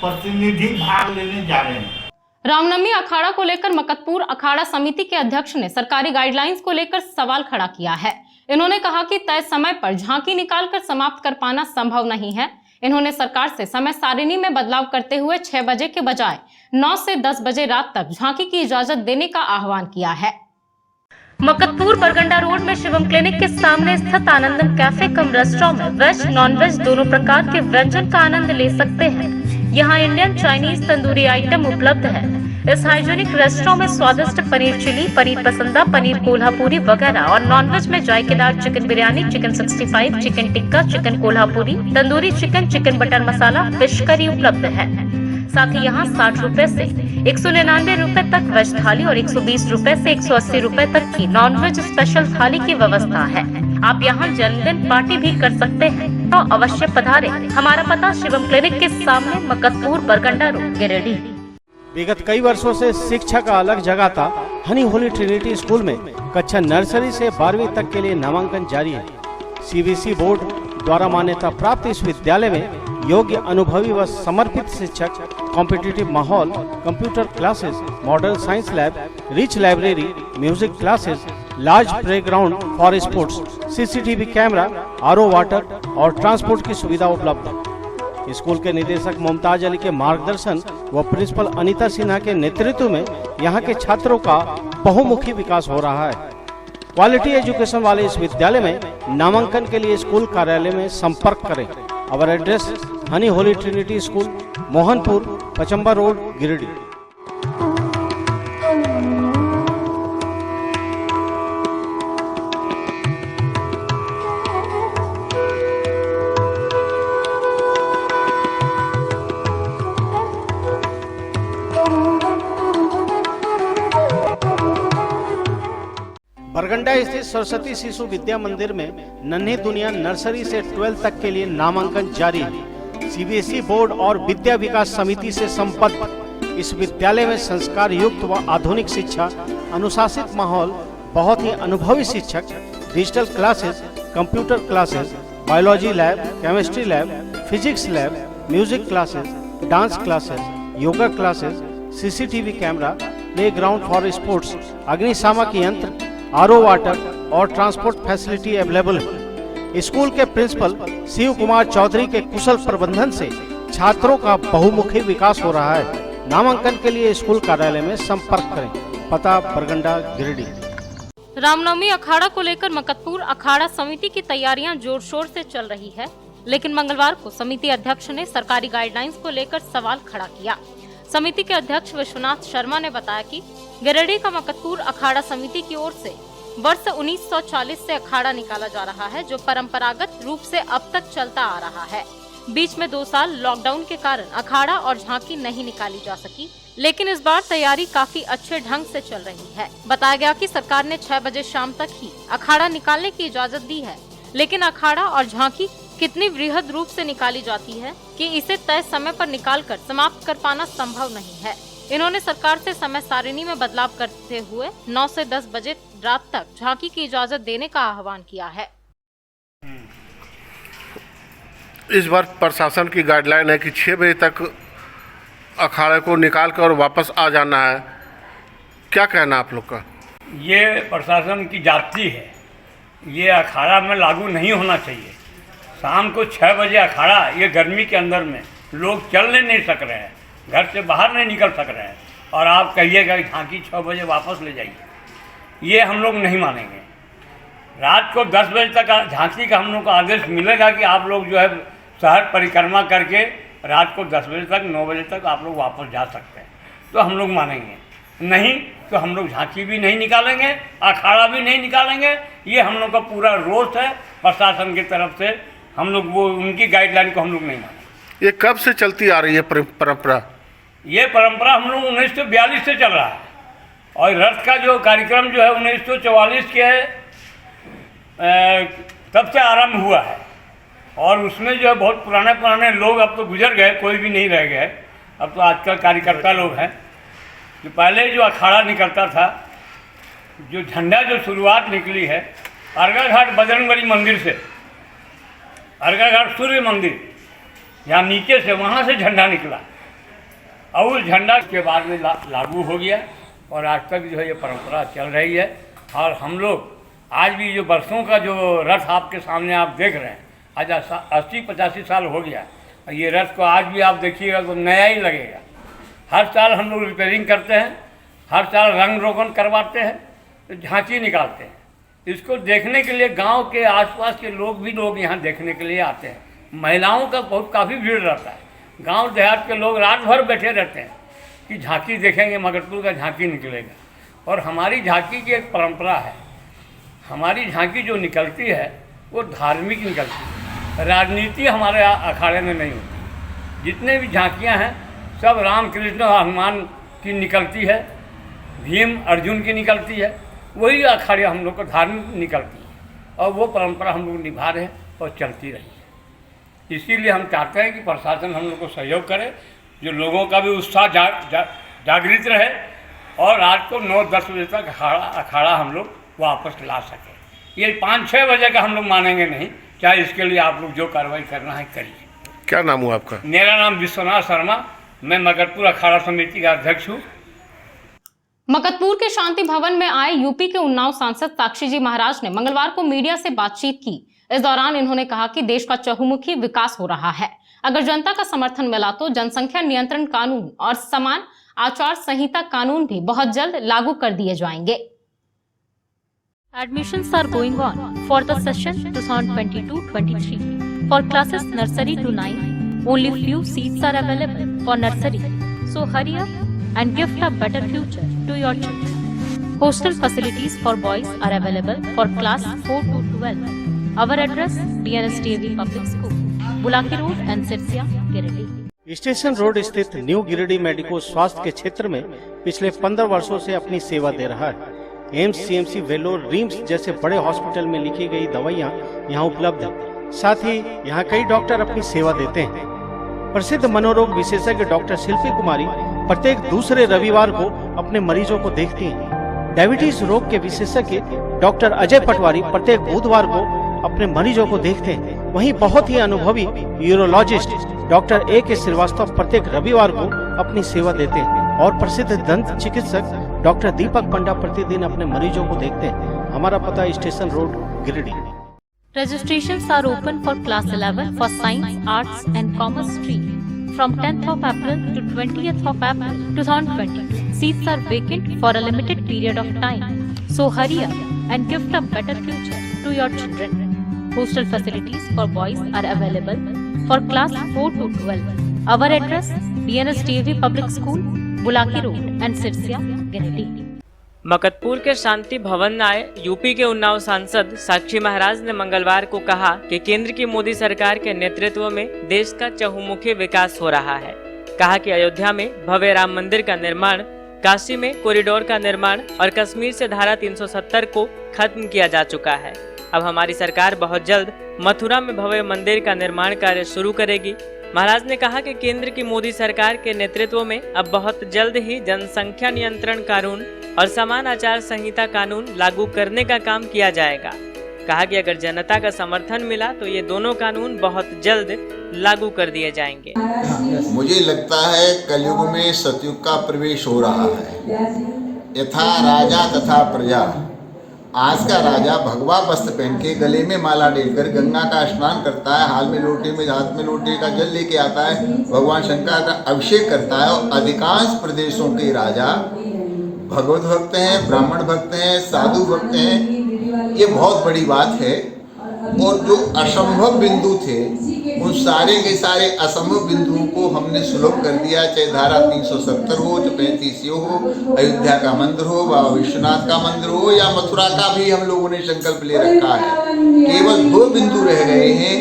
प्रतिनिधि भाग लेने जा रहे हैं। रामनवमी अखाड़ा को लेकर मकतपुर अखाड़ा समिति के अध्यक्ष ने सरकारी गाइडलाइंस को लेकर सवाल खड़ा किया है। इन्होंने कहा कि तय समय पर झांकी निकालकर समाप्त कर पाना संभव नहीं है। इन्होंने सरकार से समय सारिणी में बदलाव करते हुए 6 बजे के बजाय 9 से 10 बजे रात तक झांकी की इजाजत देने का आह्वान किया है। मकतपुर बरगंडा रोड में शिवम क्लिनिक के सामने स्थित आनंदम कैफे कम रेस्टोरेंट में वेज नॉन वेज दोनों प्रकार के व्यंजन का आनंद ले सकते हैं। यहाँ इंडियन, चाइनीज, तंदूरी आइटम उपलब्ध है। इस हाइजीनिक रेस्टोरेंट में स्वादिष्ट पनीर चिली, पनीर पसंदा, पनीर कोल्हापुरी वगैरह और नॉनवेज में जायकेदार chicken biryani, chicken 65, chicken tikka, chicken Kolhapuri, tandoori chicken, chicken butter masala, fish curry उपलब्ध है। साथ ही यहाँ 60 रुपए से 199 रुपए तक वेज थाली और 120 रुपए से 180 रुपए तक की नॉनवेज स्पेशल थाली की व्यवस्था है। आप यहाँ जन्मदिन पार्टी भी कर सकते हैं, तो अवश्य पधारें। हमारा पता शिवम क्लिनिक के सामने, मकतपुर बरगंडा रोड, गिरिडीह। विगत कई वर्षों से शिक्षा का अलग जगह था। हनी होली ट्रिनिटी स्कूल में कक्षा नर्सरी से 12वीं तक के लिए नामांकन जारी है। सीबीएसई बोर्ड द्वारा मान्यता प्राप्त इस विद्यालय में योग्य, अनुभवी व समर्पित शिक्षक, कॉम्पिटिटिव माहौल, computer classes, modern science lab, rich library, music classes, large playground for sports, CCTV camera, RO water और ट्रांसपोर्ट की सुविधा उपलब्ध है। स्कूल के निदेशक मुमताज अली के मार्गदर्शन व प्रिंसिपल अनीता सिन्हा के नेतृत्व में यहाँ के छात्रों का बहुमुखी विकास हो रहा है। क्वालिटी एजुकेशन वाले इस विद्यालय में नामांकन के लिए स्कूल कार्यालय में संपर्क करें। अवर एड्रेस हनी Holy Trinity School, Mohanpur, Pachamba road, Giridih. Barganda स्थित सरस्वती शिशु विद्या मंदिर में नन्ही दुनिया नर्सरी से 12 तक के लिए नामांकन जारी है। सीबीएसई बोर्ड और विद्या विकास समिति से संबद्ध इस विद्यालय में संस्कार युक्त व आधुनिक शिक्षा, अनुशासित माहौल, बहुत ही अनुभवी शिक्षक, digital classes, computer classes, biology lab, chemistry lab, physics lab, music classes, dance classes, yoga classes, CCTV camera, playground for sports, अग्निशामक यंत्र, आरओ वाटर और ट्रांसपोर्ट फैसिलिटी अवेलेबल है। स्कूल के प्रिंसिपल शिव कुमार चौधरी के कुशल प्रबंधन से छात्रों का बहुमुखी विकास हो रहा है। नामांकन के लिए स्कूल कार्यालय में संपर्क करें। पता बरगंडा, गिरिडीह। रामनवमी अखाड़ा को लेकर मकतपुर अखाड़ा समिति की तैयारियां जोर शोर से चल रही है, लेकिन मंगलवार को समिति अध्यक्ष ने सरकारी गाइडलाइंस को लेकर सवाल खड़ा किया। समिति के अध्यक्ष विश्वनाथ शर्मा ने बताया कि गिरिडीह का मकतपुर अखाड़ा समिति की ओर से वर्ष 1940 से अखाड़ा निकाला जा रहा है, जो परंपरागत रूप से अब तक चलता आ रहा है। बीच में 2 साल लॉकडाउन के कारण अखाड़ा और झांकी नहीं निकाली जा सकी, लेकिन इस बार तैयारी काफी अच्छे ढंग से चल रही है। बताया गया कि सरकार ने 6 बजे शाम तक ही अखाड़ा निकालने की इजाजत दी है, लेकिन अखाड़ा और झांकी कितनी वृहद रूप से निकाली जाती है कि इसे तय समय पर निकालकर समाप्त कर पाना संभव नहीं है। इन्होंने सरकार से समय सारिणी में बदलाव करते हुए 9 से 10 बजे रात तक झांकी की इजाजत देने का आह्वान किया है। इस बार प्रशासन की गाइडलाइन है कि 6 बजे तक अखाड़े को निकाल कर वापस आ जाना है। क्या कहना आप लोग का? ये प्रशासन की जाती है, ये अखाड़ा में लागू नहीं होना चाहिए। शाम को 6 बजे अखाड़ा, ये गर्मी के अंदर में लोग चल नहीं सक रहे हैं, घर से बाहर नहीं निकल सक रहे हैं, और आप कहिएगा कि झांकी 6 बजे वापस ले जाइए, ये हम लोग नहीं मानेंगे। रात को 10 बजे तक झांकी का हम लोग को आदेश मिलेगा कि आप लोग जो है शहर परिक्रमा करके रात को 10 बजे तक 9 बजे तक आप लोग वापस जा सकते हैं, तो हम लोग मानेंगे। नहीं तो हम लोग झांकी भी नहीं निकालेंगे, अखाड़ा भी नहीं निकालेंगे। ये हम लोग का पूरा रोष है प्रशासन की तरफ से। हम लोग वो उनकी गाइडलाइन को हम लोग नहीं मानेंगे। ये कब से चलती आ रही है परंपरा? ये परंपरा हम लोग 1942 से चल रहा है और रथ का जो कार्यक्रम जो है 1944 के तब से आरंभ हुआ है। और उसमें जो है बहुत पुराने लोग अब तो गुजर गए, कोई भी नहीं रह गए। अब तो आजकल कार्यकर्ता लोग हैं। जो पहले जो अखाड़ा निकलता था, जो झंडा जो शुरुआत निकली है अर्घा घाट बजरंगबली मंदिर से, अर्घा घाट सूर्य मंदिर यहाँ नीचे से, वहाँ से झंडा निकला और उस झंडा के बाद में लागू हो गया और आज तक जो है ये परंपरा चल रही है। और हम लोग आज भी जो बरसों का जो रथ आपके सामने आप देख रहे हैं, आज 80-85 साल हो गया और ये रथ को आज भी आप देखिएगा तो नया ही लगेगा। हर साल हम लोग रिपेयरिंग करते हैं, हर साल रंग रोगन करवाते हैं, तो झांकी निकालते हैं। इसको देखने के लिए गांव के आसपास के लोग यहाँ देखने के लिए आते हैं। महिलाओं का काफ़ी भीड़ रहता है। गांव देहात के लोग रात भर बैठे रहते हैं कि झांकी देखेंगे, मगरपुर का झांकी निकलेगा। और हमारी झांकी की एक परंपरा है। हमारी झांकी जो निकलती है वो धार्मिक निकलती है, राजनीति हमारे अखाड़े में नहीं होती। जितने भी झांकियाँ हैं सब राम कृष्ण और हनुमान की निकलती है, भीम अर्जुन की निकलती है, वही अखाड़े हम लोग को धार्मिक निकलती है और वो परंपरा हम लोग निभा रहे हैं और चलती रही है। इसीलिए हम चाहते हैं कि प्रशासन हम लोग को सहयोग करे, जो लोगों का भी उत्साह जागृत रहे और रात को 9-10 बजे तक अखाड़ा हम लोग वापस ला सके। ये 5-6 बजे का हम लोग मानेंगे नहीं, चाहे इसके लिए आप लोग जो कार्रवाई करना है करिए। क्या नाम हुआ आपका? मेरा नाम विश्वनाथ शर्मा, मैं मगरपुर अखाड़ा समिति का अध्यक्ष हूँ। मकतपुर के शांति भवन में आए यूपी के उन्नाव सांसद साक्षी जी महाराज ने मंगलवार को मीडिया से बातचीत की। इस दौरान इन्होंने कहा कि देश का चहुमुखी विकास हो रहा है। अगर जनता का समर्थन मिला तो जनसंख्या नियंत्रण कानून और समान आचार संहिता कानून भी बहुत जल्द लागू कर दिए जाएंगे। Admissions are going on for the session 2022-23 for classes nursery to 9. Only few seats are available for nursery, so hurry up and gift a better future to your children. Hostel facilities for boys are available for class 4 to 12. Our address: DNSTAV Public School, Bulaki Road and Sirsia, Giridih। Station road स्थित न्यू गिरिडीह मेडिको स्वास्थ्य के क्षेत्र में पिछले 15 वर्षों से अपनी सेवा दे रहा है। एम्स, CMC, वेलोर, रिम्स जैसे बड़े हॉस्पिटल में लिखी गई दवाइयाँ यहाँ उपलब्ध है। साथ ही यहाँ कई डॉक्टर अपनी सेवा देते हैं। प्रसिद्ध मनोरोग विशेषज्ञ डॉक्टर शिल्पी कुमारी प्रत्येक दूसरे रविवार को अपने मरीजों को देखती हैं। डायबिटीज रोग के विशेषज्ञ डॉक्टर अजय पटवारी प्रत्येक बुधवार को अपने मरीजों को देखते हैं। वहीं बहुत ही अनुभवी यूरोलॉजिस्ट डॉक्टर A.K. श्रीवास्तव प्रत्येक रविवार को अपनी सेवा देते हैं और प्रसिद्ध दंत चिकित्सक डॉक्टर दीपक पंडा प्रतिदिन अपने मरीजों को देखते हैं। हमारा पता station road, Giridih. Registrations are open for class 11 for Science, Arts and Commerce stream from 10th of April to 20th of April 2022. Seats are vacant for a limited period of time, so hurry up and gift a better future to your children. Hostel facilities for boys are available for class 4 to 12. Our address: DNSTAV Public School, Bulaki Road and Sirsia, Giridih। Maktapur के शांति भवन आए यूपी के उन्नाव सांसद साक्षी महाराज ने मंगलवार को कहा कि केंद्र की मोदी सरकार के नेतृत्व में देश का चहुमुखी विकास हो रहा है। कहा कि अयोध्या में भव्य राम मंदिर का निर्माण, काशी में कॉरिडोर का निर्माण और कश्मीर से धारा 370 को खत्म किया जा चुका है। अब हमारी सरकार बहुत जल्द मथुरा में भव्य मंदिर का निर्माण कार्य शुरू करेगी। महाराज ने कहा कि केंद्र की मोदी सरकार के नेतृत्व में अब बहुत जल्द ही जनसंख्या नियंत्रण कानून और समान आचार संहिता कानून लागू करने का काम किया जाएगा। कहा कि अगर जनता का समर्थन मिला तो ये दोनों कानून बहुत जल्द लागू कर दिए जाएंगे। मुझे लगता है कलयुग में सतयुग का प्रवेश हो रहा है। यथा राजा तथा प्रजा। आज का राजा भगवा वस्त्र पहन के गले में माला डालकर गंगा का स्नान करता है, हाथ में लोटे का जल लेके आता है, भगवान शंकर का अभिषेक करता है। और अधिकांश प्रदेशों के राजा भगवत भक्त हैं, ब्राह्मण भक्त हैं, साधु भक्त हैं। ये बहुत बड़ी बात है। और जो असंभव बिंदु थे उन सारे के सारे असंभव बिंदुओं को हमने सुलभ कर दिया। चाहे धारा 370 हो, चाहे 35 हो, अयोध्या का मंदिर हो, बाबा विश्वनाथ का मंदिर हो या मथुरा का भी हम लोगों ने संकल्प ले रखा है। केवल 2 बिंदु रह गए हैं,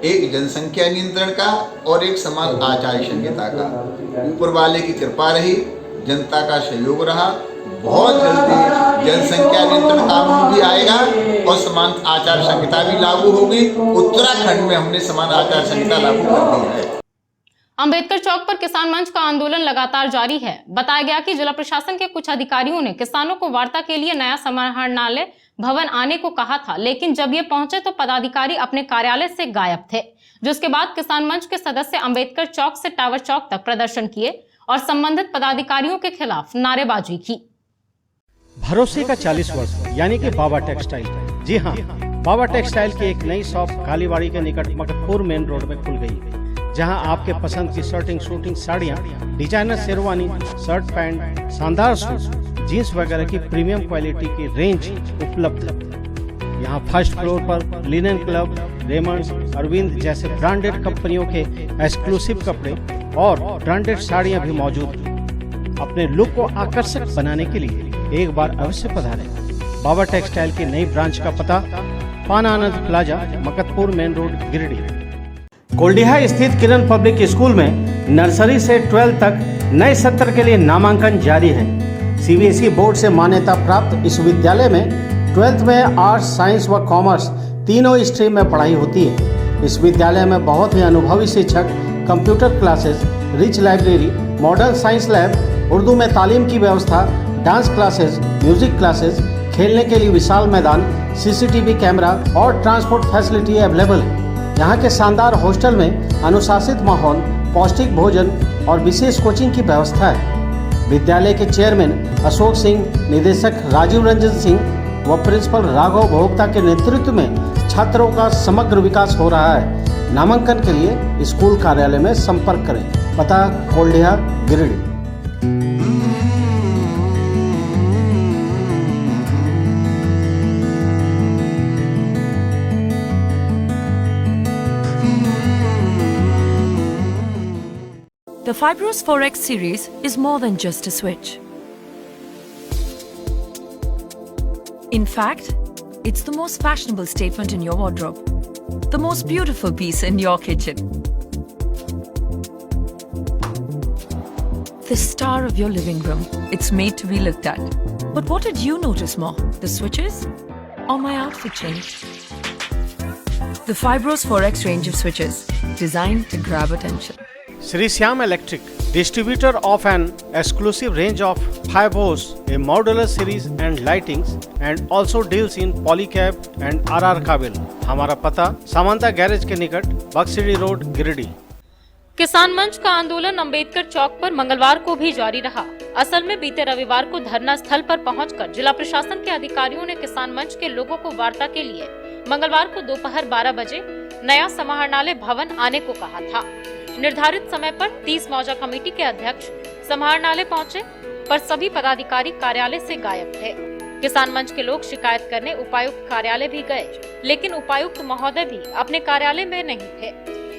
एक जनसंख्या नियंत्रण का और एक समान आचार संहिता का। ऊपर वाले की कृपा रही, जनता का सहयोग रहा, बहुत जल्दी जनसंख्या नियंत्रण कानून भी आएगा और समान आचार संहिता भी लागू होगी। उत्तराखंड में हमने समान आचार संहिता लागू कर दी है। अंबेडकर चौक पर किसान मंच का आंदोलन लगातार जारी है। बताया गया कि जिला प्रशासन के कुछ अधिकारियों ने किसानों को वार्ता के लिए नया समाहरणालय भवन आने को कहा था, लेकिन जब ये पहुंचे तो पदाधिकारी अपने कार्यालय से गायब थे, जिसके बाद किसान मंच के सदस्य अंबेडकर चौक से टावर चौक तक प्रदर्शन किए और संबंधित पदाधिकारियों के खिलाफ नारेबाजी की। भरोसे का 40 वर्ष यानी कि बाबा टेक्सटाइल। जी हाँ, बाबा टेक्सटाइल की एक नई शॉप कालीबाड़ी के निकट मकतपुर मेन रोड में खुल गई, जहां आपके पसंद की शर्टिंग शूटिंग साड़ियां, डिजाइनर शेरवानी, शर्ट पैंट, शानदार सूट, जीन्स वगैरह की प्रीमियम क्वालिटी की रेंज उपलब्ध है। यहाँ फर्स्ट फ्लोर पर लिनन क्लब, रेमंड्स, अरविंद जैसे ब्रांडेड कंपनियों के एक्सक्लूसिव कपड़े और ब्रांडेड साड़ियां भी मौजूद हैं। अपने लुक को आकर्षक बनाने के लिए एक बार अवश्य पधारें। बाबा टेक्सटाइल की नई ब्रांच का पता पान Anand Plaza, Maktapur main road, Giridih. Koldiha स्थित किरण पब्लिक स्कूल में नर्सरी से 12 तक नए सत्र के लिए नामांकन जारी है। सीबीएसई बोर्ड से मान्यता प्राप्त इस विद्यालय में 12th में आर्ट्स, साइंस व कॉमर्स तीनों स्ट्रीम में पढ़ाई होती है। इस विद्यालय में बहुत ही अनुभवी शिक्षक, computer classes, rich library, modern science lab, Urdu में तालीम की व्यवस्था, डांस क्लासेस, म्यूजिक क्लासेस, खेलने के लिए विशाल मैदान, सीसीटीवी कैमरा और ट्रांसपोर्ट फैसिलिटी अवेलेबल है। यहाँ के शानदार हॉस्टल में अनुशासित माहौल, पौष्टिक भोजन और विशेष कोचिंग की व्यवस्था है। विद्यालय के चेयरमैन अशोक सिंह, निदेशक राजीव रंजन सिंह व प्रिंसिपल राघव भोक्ता के नेतृत्व में छात्रों का समग्र विकास हो रहा है। नामांकन के लिए स्कूल कार्यालय में संपर्क करें। पता कोल्डिहा, Giridih. The Fibros 4X series is more than just a switch. In fact, it's the most fashionable statement in your wardrobe, the most beautiful piece in your kitchen, the star of your living room. It's made to be looked at. But what did you notice more, the switches or my outfit change? The Fibros 4X range of switches, designed to grab attention. Sri Syam Electric, distributor of an exclusive range of Fibros, a modular series and lightings, and also deals in polycab and RR Kabil. हमारा पता सामंता गैरेज के निकट, बक्सिडी रोड, गिरिडीह। किसान मंच का आंदोलन अंबेडकर चौक पर मंगलवार को भी जारी रहा। असल में बीते रविवार को धरना स्थल पर पहुंचकर जिला प्रशासन के अधिकारियों ने किसान मंच के लोगों को वार्ता के लिए मंगलवार को दोपहर 12 बजे नया समाहरणालय भवन आने को कहा था। निर्धारित समय पर 30 मौजा कमेटी के अध्यक्ष समाहरणालय पहुंचे, पर सभी पदाधिकारी कार्यालय से गायब थे। किसान मंच के लोग शिकायत करने उपायुक्त कार्यालय भी गए, लेकिन उपायुक्त महोदय भी अपने कार्यालय में नहीं थे।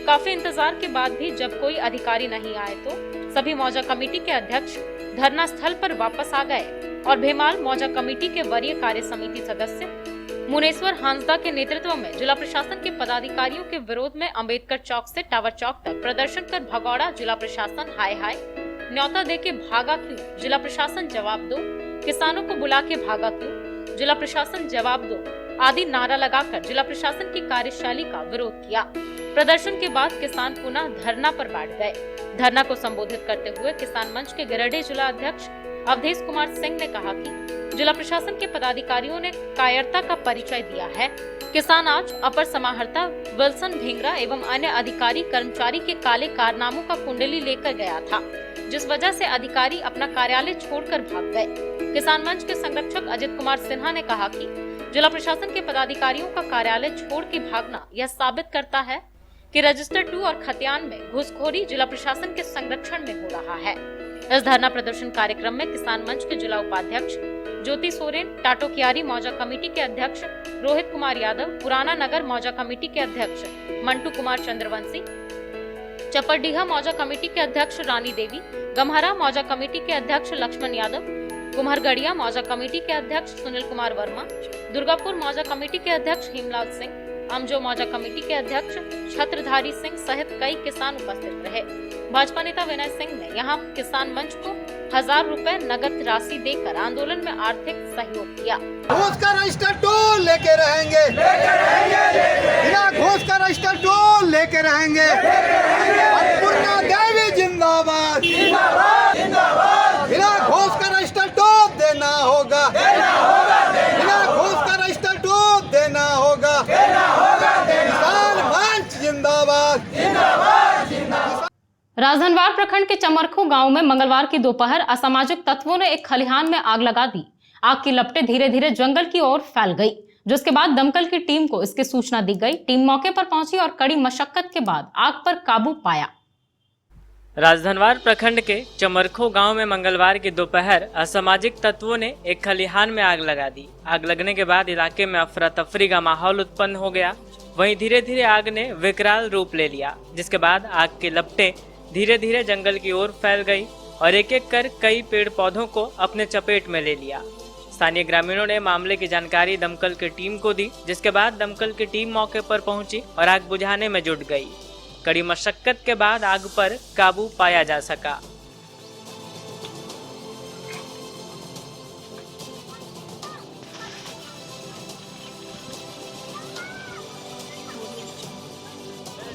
काफी इंतजार के बाद भी जब कोई अधिकारी नहीं आए तो सभी मौजा कमेटी के अध्यक्ष धरना स्थल पर वापस आ गए और भेमाल मौजा कमेटी के वरीय कार्य समिति सदस्य मुनेश्वर हांसदा के नेतृत्व में जिला प्रशासन के पदाधिकारियों के विरोध में अंबेडकर चौक से टावर चौक तक प्रदर्शन कर भगौड़ा, जिला प्रशासन हाय हाय, न्योता दे के भागा क्यों, जिला प्रशासन जवाब दो, किसानों को बुला के भागा क्यों, जिला प्रशासन जवाब दो आदि नारा लगाकर जिला प्रशासन की कार्यशैली का विरोध किया। प्रदर्शन के बाद किसान पुनः धरना पर बैठ गए। धरना को संबोधित करते हुए किसान मंच के गिरिडीह जिला अध्यक्ष अवधेश कुमार सिंह ने कहा कि जिला प्रशासन के पदाधिकारियों ने कायरता का परिचय दिया है। किसान आज अपर समाहर्ता विल्सन भिंगरा एवं अन्य अधिकारी कर्मचारी के काले कारनामों का कुंडली लेकर गया था, जिस वजह से अधिकारी अपना कार्यालय छोड़कर भाग गए। किसान मंच के संरक्षक अजित कुमार सिन्हा ने कहा कि जिला प्रशासन के पदाधिकारियों का कार्यालय छोड़ के भागना यह साबित करता है कि रजिस्टर 2 और खतियान में घुसखोरी जिला प्रशासन के संरक्षण में हो रहा है। इस धरना प्रदर्शन कार्यक्रम में किसान मंच के जिला उपाध्यक्ष ज्योति सोरेन, टाटोकियारी मौजा कमेटी के अध्यक्ष रोहित कुमार यादव, पुराना नगर मौजा कमेटी के अध्यक्ष मंटू कुमार चंद्रवंशी, चपरडीहा मौजा कमेटी के अध्यक्ष रानी देवी, गम्हरा मौजा कमेटी के अध्यक्ष लक्ष्मण यादव, कुम्हरगढ़िया मौजा कमेटी के अध्यक्ष सुनील कुमार वर्मा, दुर्गापुर मौजा कमेटी के अध्यक्ष हेमलाल सिंह, अमजो मौजा कमेटी के अध्यक्ष छत्रधारी सिंह सहित कई किसान उपस्थित रहे। भाजपा नेता विनय सिंह ने यहां किसान मंच को 1000 रुपए नगद राशि देकर आंदोलन में आर्थिक सहयोग किया। घोष का रजिस्टर टोल लेके रहेंगे, बिना घोष का रजिस्टर टोल लेके रहेंगे। अन्नपूर्णा देवी जिंदाबाद, बिना घोष का रजिस्टर टोल देना होगा, बिना घोष का रजिस्टर टोल देना होगा। किसान मंच जिंदाबाद। राजधनवार प्रखंड के चमरखू गांव में मंगलवार की दोपहर असामाजिक तत्वों ने एक खलिहान में आग लगा दी। आग की लपटें धीरे धीरे जंगल की ओर फैल गई, जिसके बाद दमकल की टीम को इसकी सूचना दी गई। टीम मौके पर पहुंची और कड़ी मशक्कत के बाद आग पर काबू पाया। राजधनवार प्रखंड के चमरखो गांव में मंगलवार की दोपहर असामाजिक तत्वों ने एक खलिहान में आग लगा दी। आग लगने के बाद इलाके में अफरा तफरी का माहौल उत्पन्न हो गया। वहीं धीरे धीरे आग ने विकराल रूप ले लिया, जिसके बाद आग की लपटें धीरे धीरे जंगल की ओर फैल गई और एक एक कर कई पेड़ पौधों को अपने चपेट में ले लिया। स्थानीय ग्रामीणों ने मामले की जानकारी दमकल की टीम को दी, जिसके बाद दमकल की टीम मौके पर पहुंची और आग बुझाने में जुट गई। कड़ी मशक्कत के बाद आग पर काबू पाया जा सका।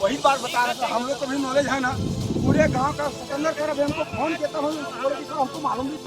वही बात बता रहे थे, हम लोग को भी नॉलेज है ना, पूरे गांव का सिकंदर कर अभी हमको फोन किया था, हमको मालूम नहीं।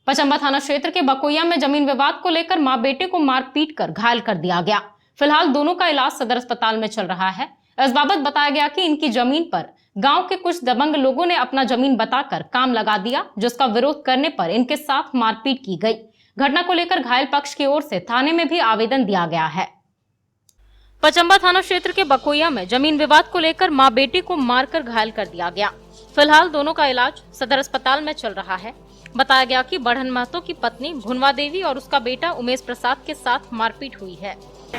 पचंबा थाना क्षेत्र के बकोइया में जमीन विवाद को लेकर मां बेटे को मारपीट कर घायल कर दिया गया। फिलहाल दोनों का इलाज सदर अस्पताल में चल रहा है। इस बाबत बताया गया कि इनकी जमीन पर गांव के कुछ दबंग लोगों ने अपना जमीन बताकर काम लगा दिया, जिसका विरोध करने पर इनके साथ मारपीट की गई। घटना को लेकर घायल पक्ष की ओर से थाने में भी आवेदन दिया गया है। पचंबा थाना क्षेत्र के बकोइया में जमीन विवाद को लेकर मां बेटे को मारकर घायल कर दिया गया। फिलहाल दोनों का इलाज सदर अस्पताल में चल रहा है। बताया गया कि बढ़न महतो की पत्नी भुनवा देवी और उसका बेटा उमेश प्रसाद के साथ मारपीट हुई है।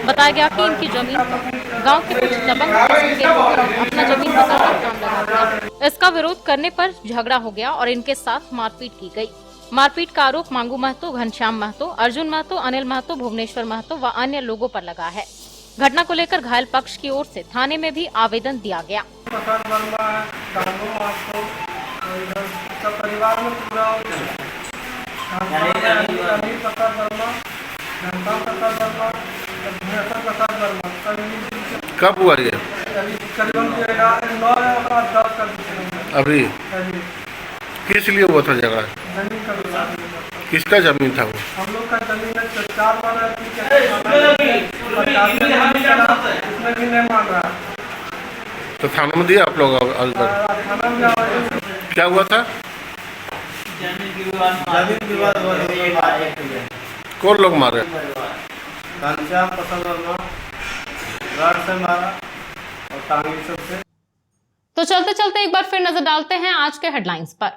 बताया गया कि इनकी जमीन पर गांव के कुछ दबंग किस्म के लोगों ने अपना जमीन बताकर काम लगा दिया। इसका विरोध करने पर झगड़ा हो गया और इनके साथ मारपीट की गई। मारपीट का आरोप मांगू महतो, घनश्याम महतो, अर्जुन महतो, अनिल महतो, भुवनेश्वर महतो व अन्य लोगों पर लगा है। घटना को लेकर घायल पक्ष की ओर से थाने में भी आवेदन दिया गया। परिवार में पूरा कब हुआ ये? अभी किस लिए हुआ था झगड़ा? किसका जमीन था वो? हम लोग का जमीन है 4 उसमें भी नहीं मान रहा। तो थाना में दिया आप लोग? थाना में क्या हुआ था? जमीन विवाद कौन लोग मारे? घनश्याम प्रसाद वर्मा रॉड से मारा और टांगी सबसे। तो चलते चलते एक बार फिर नजर डालते हैं आज के हेडलाइंस पर।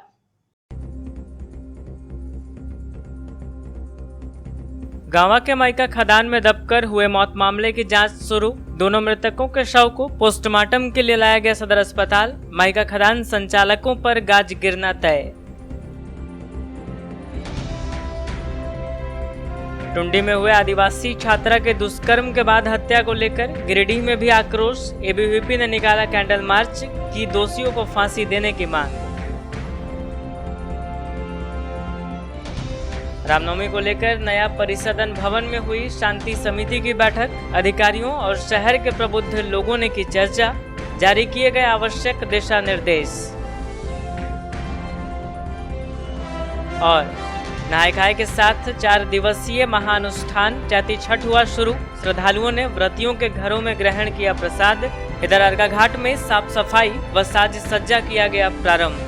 गांवा के माइका खदान में दबकर हुए मौत मामले की जांच शुरू। दोनों मृतकों के शव को पोस्टमार्टम के लिए लाया गया सदर अस्पताल। माइका खदान संचालकों पर गाज गिरना तय। टुंडी में हुए आदिवासी छात्रा के दुष्कर्म के बाद हत्या को लेकर गिरिडीह में भी आक्रोश। एबीवीपी ने निकाला कैंडल मार्च, की दोषियों को फांसी देने की मांग। रामनवमी को लेकर नया परिसदन भवन में हुई शांति समिति की बैठक। अधिकारियों और शहर के प्रबुद्ध लोगों ने की चर्चा। जारी किए गए आवश्यक दिशा निर्देश। और नहाय खाए के साथ 4 दिवसीय महाअनुष्ठान चैती छठ हुआ शुरू। श्रद्धालुओं ने व्रतियों के घरों में ग्रहण किया प्रसाद। इधर अर्घा घाट में साफ सफाई व साज सज्जा किया गया प्रारंभ।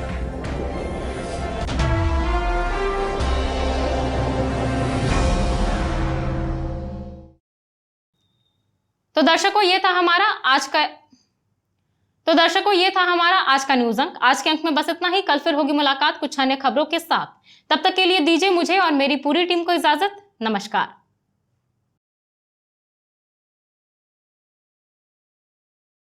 तो दर्शकों ये था हमारा आज का न्यूज अंक। आज के अंक में बस इतना ही। कल फिर होगी मुलाकात कुछ अन्य खबरों के साथ। तब तक के लिए दीजिए मुझे और मेरी पूरी टीम को इजाजत। नमस्कार।